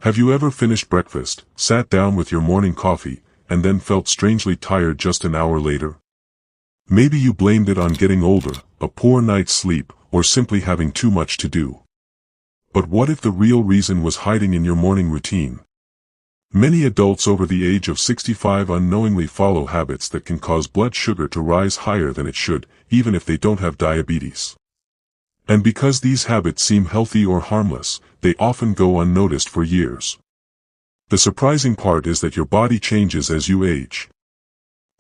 Have you ever finished breakfast, sat down with your morning coffee, and then felt strangely tired just an hour later? Maybe you blamed it on getting older, a poor night's sleep, or simply having too much to do. But what if the real reason was hiding in your morning routine? Many adults over the age of 65 unknowingly follow habits that can cause blood sugar to rise higher than it should, even if they don't have diabetes. And because these habits seem healthy or harmless, they often go unnoticed for years. The surprising part is that your body changes as you age.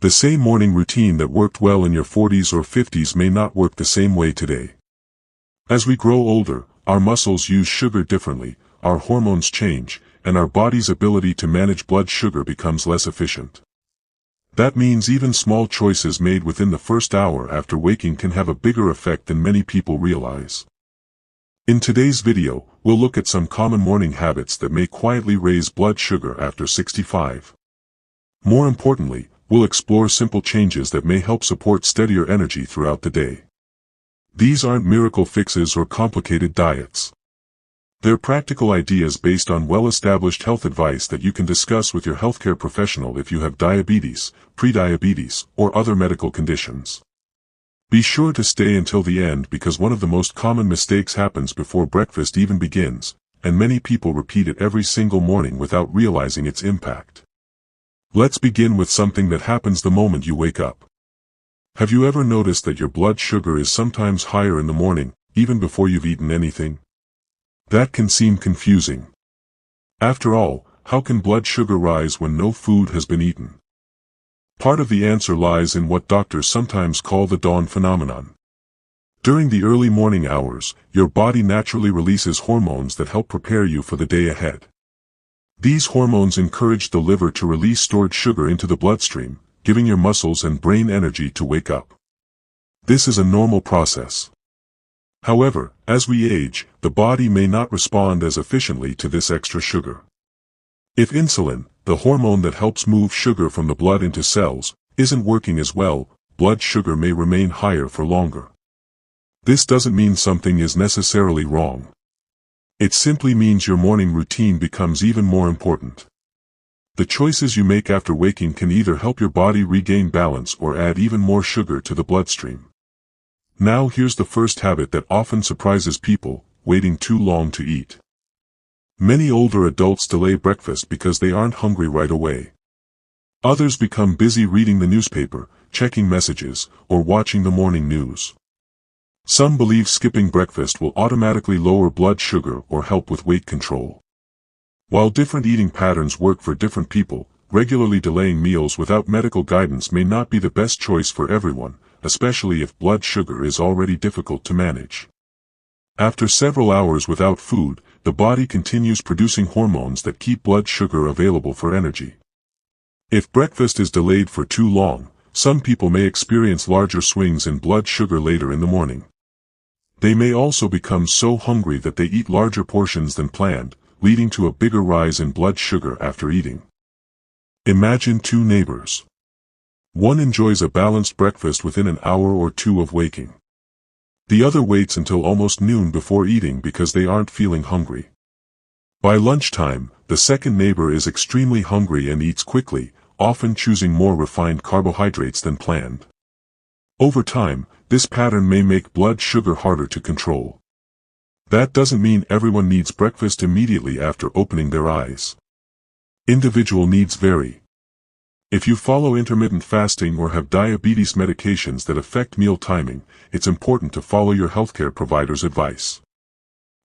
The same morning routine that worked well in your 40s or 50s may not work the same way today. As we grow older, our muscles use sugar differently, our hormones change, and our body's ability to manage blood sugar becomes less efficient. That means even small choices made within the first hour after waking can have a bigger effect than many people realize. In today's video, we'll look at some common morning habits that may quietly raise blood sugar after 65. More importantly, we'll explore simple changes that may help support steadier energy throughout the day. These aren't miracle fixes or complicated diets. They're practical ideas based on well-established health advice that you can discuss with your healthcare professional if you have diabetes, prediabetes, or other medical conditions. Be sure to stay until the end because one of the most common mistakes happens before breakfast even begins, and many people repeat it every single morning without realizing its impact. Let's begin with something that happens the moment you wake up. Have you ever noticed that your blood sugar is sometimes higher in the morning, even before you've eaten anything? That can seem confusing. After all, how can blood sugar rise when no food has been eaten? Part of the answer lies in what doctors sometimes call the dawn phenomenon. During the early morning hours, your body naturally releases hormones that help prepare you for the day ahead. These hormones encourage the liver to release stored sugar into the bloodstream, giving your muscles and brain energy to wake up. This is a normal process. However, as we age, the body may not respond as efficiently to this extra sugar. If insulin, the hormone that helps move sugar from the blood into cells, isn't working as well, blood sugar may remain higher for longer. This doesn't mean something is necessarily wrong. It simply means your morning routine becomes even more important. The choices you make after waking can either help your body regain balance or add even more sugar to the bloodstream. Now here's the first habit that often surprises people: waiting too long to eat. Many older adults delay breakfast because they aren't hungry right away. Others become busy reading the newspaper, checking messages, or watching the morning news. Some believe skipping breakfast will automatically lower blood sugar or help with weight control. While different eating patterns work for different people, regularly delaying meals without medical guidance may not be the best choice for everyone, especially if blood sugar is already difficult to manage. After several hours without food, the body continues producing hormones that keep blood sugar available for energy. If breakfast is delayed for too long, some people may experience larger swings in blood sugar later in the morning. They may also become so hungry that they eat larger portions than planned, leading to a bigger rise in blood sugar after eating. Imagine two neighbors. One enjoys a balanced breakfast within an hour or two of waking. The other waits until almost noon before eating because they aren't feeling hungry. By lunchtime, the second neighbor is extremely hungry and eats quickly, often choosing more refined carbohydrates than planned. Over time, this pattern may make blood sugar harder to control. That doesn't mean everyone needs breakfast immediately after opening their eyes. Individual needs vary. If you follow intermittent fasting or have diabetes medications that affect meal timing, it's important to follow your healthcare provider's advice.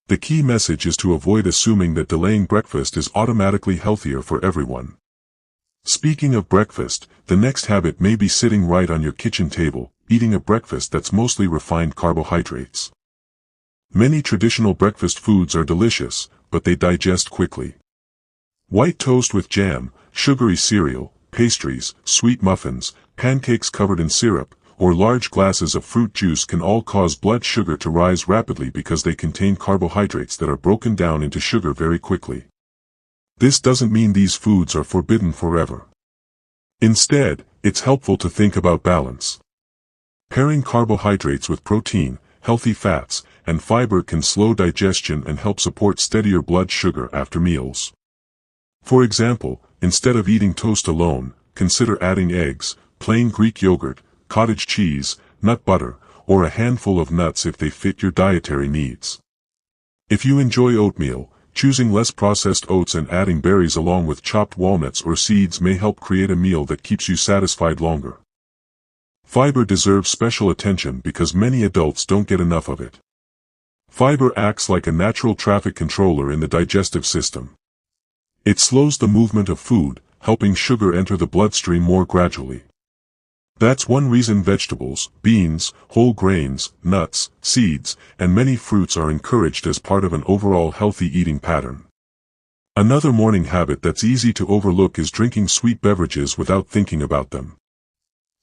The key message is to avoid assuming that delaying breakfast is automatically healthier for everyone. Speaking of breakfast, the next habit may be sitting right on your kitchen table, eating a breakfast that's mostly refined carbohydrates. Many traditional breakfast foods are delicious, but they digest quickly. White toast with jam, sugary cereal, pastries, sweet muffins, pancakes covered in syrup, or large glasses of fruit juice can all cause blood sugar to rise rapidly because they contain carbohydrates that are broken down into sugar very quickly. This doesn't mean these foods are forbidden forever. Instead, it's helpful to think about balance. Pairing carbohydrates with protein, healthy fats, and fiber can slow digestion and help support steadier blood sugar after meals. For example, instead of eating toast alone, consider adding eggs, plain Greek yogurt, cottage cheese, nut butter, or a handful of nuts if they fit your dietary needs. If you enjoy oatmeal, choosing less processed oats and adding berries along with chopped walnuts or seeds may help create a meal that keeps you satisfied longer. Fiber deserves special attention because many adults don't get enough of it. Fiber acts like a natural traffic controller in the digestive system. It slows the movement of food, helping sugar enter the bloodstream more gradually. That's one reason vegetables, beans, whole grains, nuts, seeds, and many fruits are encouraged as part of an overall healthy eating pattern. Another morning habit that's easy to overlook is drinking sweet beverages without thinking about them.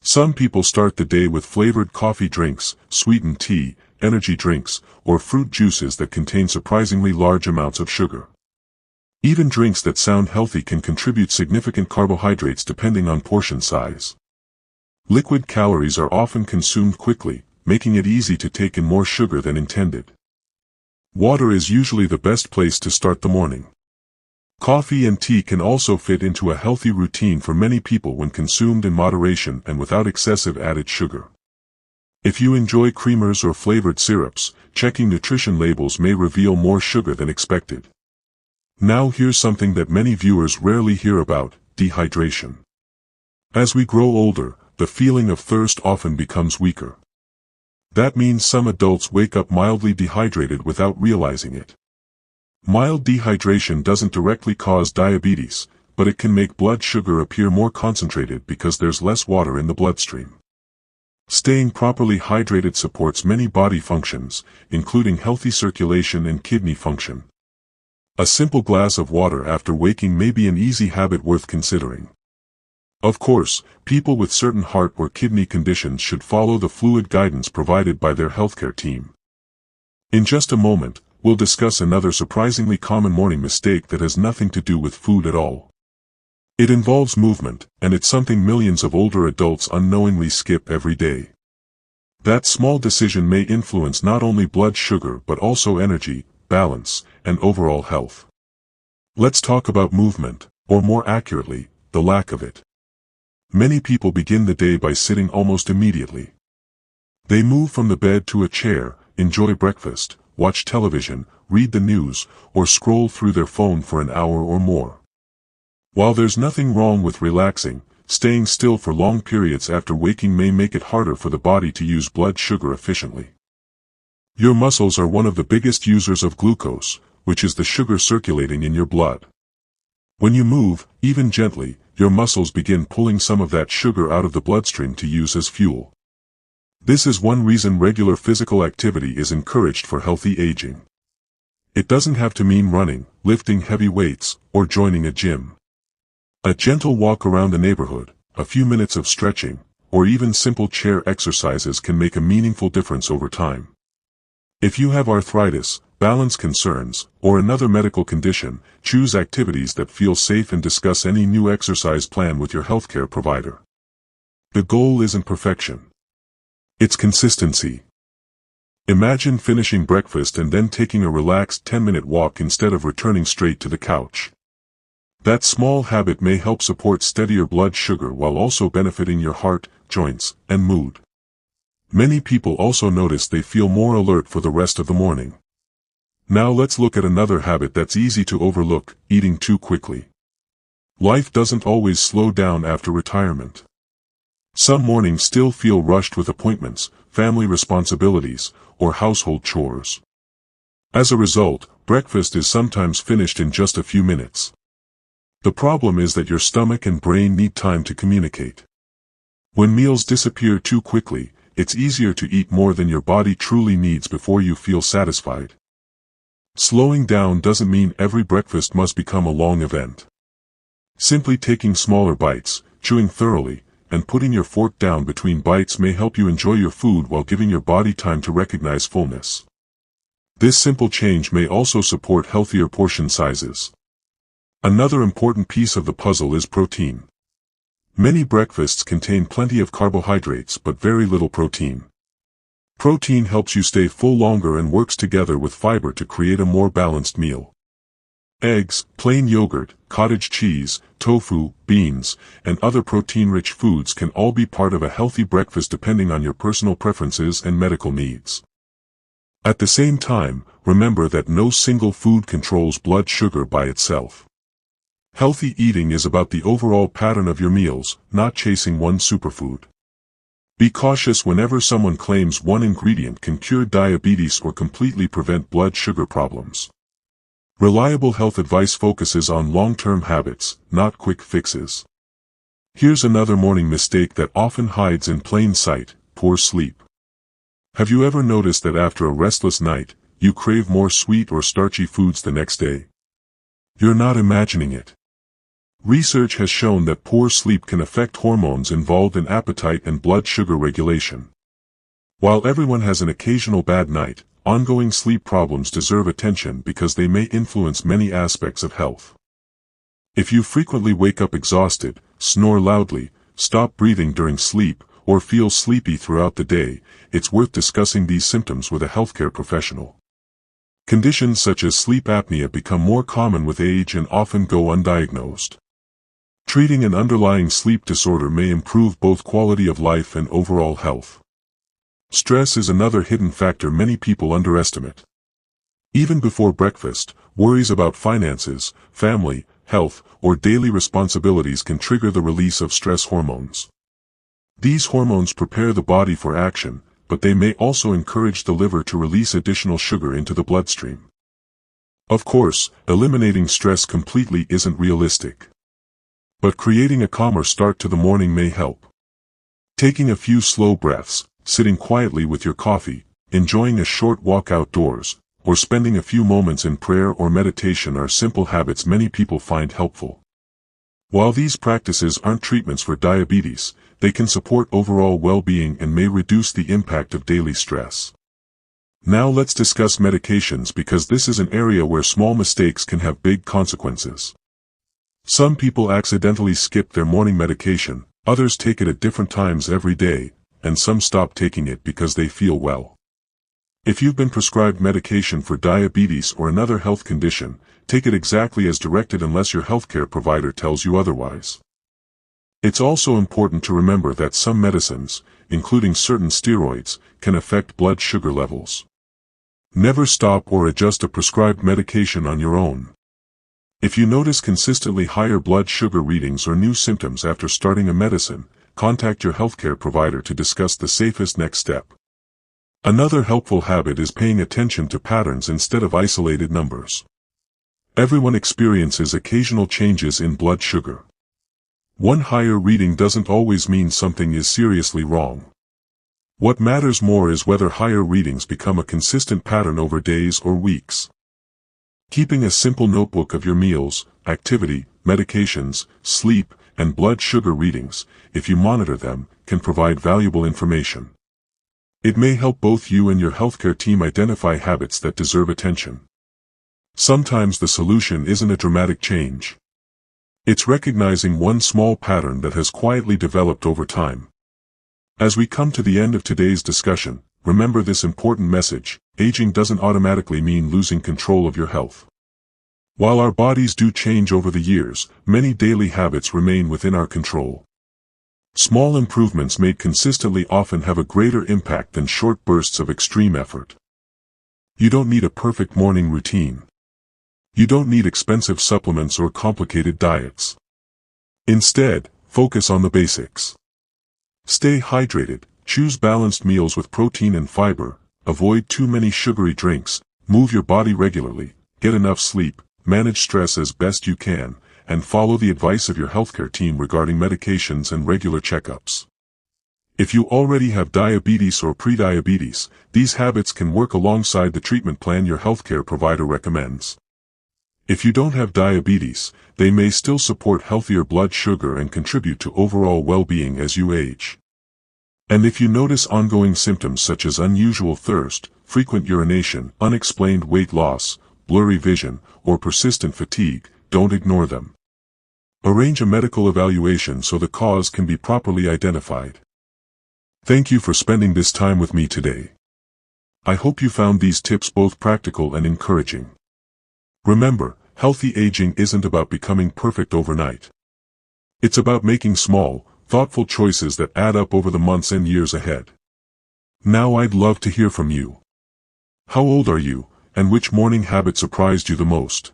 Some people start the day with flavored coffee drinks, sweetened tea, energy drinks, or fruit juices that contain surprisingly large amounts of sugar. Even drinks that sound healthy can contribute significant carbohydrates depending on portion size. Liquid calories are often consumed quickly, making it easy to take in more sugar than intended. Water is usually the best place to start the morning. Coffee and tea can also fit into a healthy routine for many people when consumed in moderation and without excessive added sugar. If you enjoy creamers or flavored syrups, checking nutrition labels may reveal more sugar than expected. Now here's something that many viewers rarely hear about: dehydration. As we grow older, the feeling of thirst often becomes weaker. That means some adults wake up mildly dehydrated without realizing it. Mild dehydration doesn't directly cause diabetes, but it can make blood sugar appear more concentrated because there's less water in the bloodstream. Staying properly hydrated supports many body functions, including healthy circulation and kidney function. A simple glass of water after waking may be an easy habit worth considering. Of course, people with certain heart or kidney conditions should follow the fluid guidance provided by their healthcare team. In just a moment, we'll discuss another surprisingly common morning mistake that has nothing to do with food at all. It involves movement, and it's something millions of older adults unknowingly skip every day. That small decision may influence not only blood sugar but also energy, balance, and overall health. Let's talk about movement, or more accurately, the lack of it. Many people begin the day by sitting almost immediately. They move from the bed to a chair, enjoy breakfast, watch television, read the news, or scroll through their phone for an hour or more. While there's nothing wrong with relaxing, staying still for long periods after waking may make it harder for the body to use blood sugar efficiently. Your muscles are one of the biggest users of glucose, which is the sugar circulating in your blood. When you move, even gently, your muscles begin pulling some of that sugar out of the bloodstream to use as fuel. This is one reason regular physical activity is encouraged for healthy aging. It doesn't have to mean running, lifting heavy weights, or joining a gym. A gentle walk around the neighborhood, a few minutes of stretching, or even simple chair exercises can make a meaningful difference over time. If you have arthritis, balance concerns, or another medical condition, choose activities that feel safe and discuss any new exercise plan with your healthcare provider. The goal isn't perfection. It's consistency. Imagine finishing breakfast and then taking a relaxed 10-minute walk instead of returning straight to the couch. That small habit may help support steadier blood sugar while also benefiting your heart, joints, and mood. Many people also notice they feel more alert for the rest of the morning. Now let's look at another habit that's easy to overlook: eating too quickly. Life doesn't always slow down after retirement. Some mornings still feel rushed with appointments, family responsibilities, or household chores. As a result, breakfast is sometimes finished in just a few minutes. The problem is that your stomach and brain need time to communicate. When meals disappear too quickly, it's easier to eat more than your body truly needs before you feel satisfied. Slowing down doesn't mean every breakfast must become a long event. Simply taking smaller bites, chewing thoroughly, and putting your fork down between bites may help you enjoy your food while giving your body time to recognize fullness. This simple change may also support healthier portion sizes. Another important piece of the puzzle is protein. Many breakfasts contain plenty of carbohydrates but very little protein. Protein helps you stay full longer and works together with fiber to create a more balanced meal. Eggs, plain yogurt, cottage cheese, tofu, beans, and other protein-rich foods can all be part of a healthy breakfast depending on your personal preferences and medical needs. At the same time, remember that no single food controls blood sugar by itself. Healthy eating is about the overall pattern of your meals, not chasing one superfood. Be cautious whenever someone claims one ingredient can cure diabetes or completely prevent blood sugar problems. Reliable health advice focuses on long-term habits, not quick fixes. Here's another morning mistake that often hides in plain sight: poor sleep. Have you ever noticed that after a restless night, you crave more sweet or starchy foods the next day? You're not imagining it. Research has shown that poor sleep can affect hormones involved in appetite and blood sugar regulation. While everyone has an occasional bad night, ongoing sleep problems deserve attention because they may influence many aspects of health. If you frequently wake up exhausted, snore loudly, stop breathing during sleep, or feel sleepy throughout the day, it's worth discussing these symptoms with a healthcare professional. Conditions such as sleep apnea become more common with age and often go undiagnosed. Treating an underlying sleep disorder may improve both quality of life and overall health. Stress is another hidden factor many people underestimate. Even before breakfast, worries about finances, family, health, or daily responsibilities can trigger the release of stress hormones. These hormones prepare the body for action, but they may also encourage the liver to release additional sugar into the bloodstream. Of course, eliminating stress completely isn't realistic. But creating a calmer start to the morning may help. Taking a few slow breaths, sitting quietly with your coffee, enjoying a short walk outdoors, or spending a few moments in prayer or meditation are simple habits many people find helpful. While these practices aren't treatments for diabetes, they can support overall well-being and may reduce the impact of daily stress. Now let's discuss medications, because this is an area where small mistakes can have big consequences. Some people accidentally skip their morning medication, others take it at different times every day, and some stop taking it because they feel well. If you've been prescribed medication for diabetes or another health condition, take it exactly as directed unless your healthcare provider tells you otherwise. It's also important to remember that some medicines, including certain steroids, can affect blood sugar levels. Never stop or adjust a prescribed medication on your own. If you notice consistently higher blood sugar readings or new symptoms after starting a medicine, contact your healthcare provider to discuss the safest next step. Another helpful habit is paying attention to patterns instead of isolated numbers. Everyone experiences occasional changes in blood sugar. One higher reading doesn't always mean something is seriously wrong. What matters more is whether higher readings become a consistent pattern over days or weeks. Keeping a simple notebook of your meals, activity, medications, sleep, and blood sugar readings, if you monitor them, can provide valuable information. It may help both you and your healthcare team identify habits that deserve attention. Sometimes the solution isn't a dramatic change. It's recognizing one small pattern that has quietly developed over time. As we come to the end of today's discussion, remember this important message: aging doesn't automatically mean losing control of your health. While our bodies do change over the years, many daily habits remain within our control. Small improvements made consistently often have a greater impact than short bursts of extreme effort. You don't need a perfect morning routine. You don't need expensive supplements or complicated diets. Instead, focus on the basics. Stay hydrated, choose balanced meals with protein and fiber, avoid too many sugary drinks, move your body regularly, get enough sleep, manage stress as best you can, and follow the advice of your healthcare team regarding medications and regular checkups. If you already have diabetes or prediabetes, these habits can work alongside the treatment plan your healthcare provider recommends. If you don't have diabetes, they may still support healthier blood sugar and contribute to overall well-being as you age. And if you notice ongoing symptoms such as unusual thirst, frequent urination, unexplained weight loss, blurry vision, or persistent fatigue, don't ignore them. Arrange a medical evaluation so the cause can be properly identified. Thank you for spending this time with me today. I hope you found these tips both practical and encouraging. Remember, healthy aging isn't about becoming perfect overnight. It's about making small, thoughtful choices that add up over the months and years ahead. Now I'd love to hear from you. How old are you, and which morning habit surprised you the most?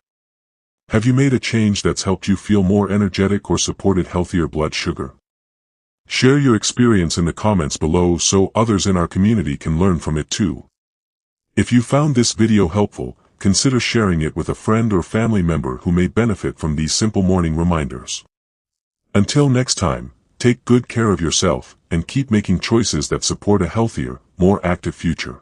Have you made a change that's helped you feel more energetic or supported healthier blood sugar? Share your experience in the comments below so others in our community can learn from it too. If you found this video helpful, consider sharing it with a friend or family member who may benefit from these simple morning reminders. Until next time, take good care of yourself and keep making choices that support a healthier, more active future.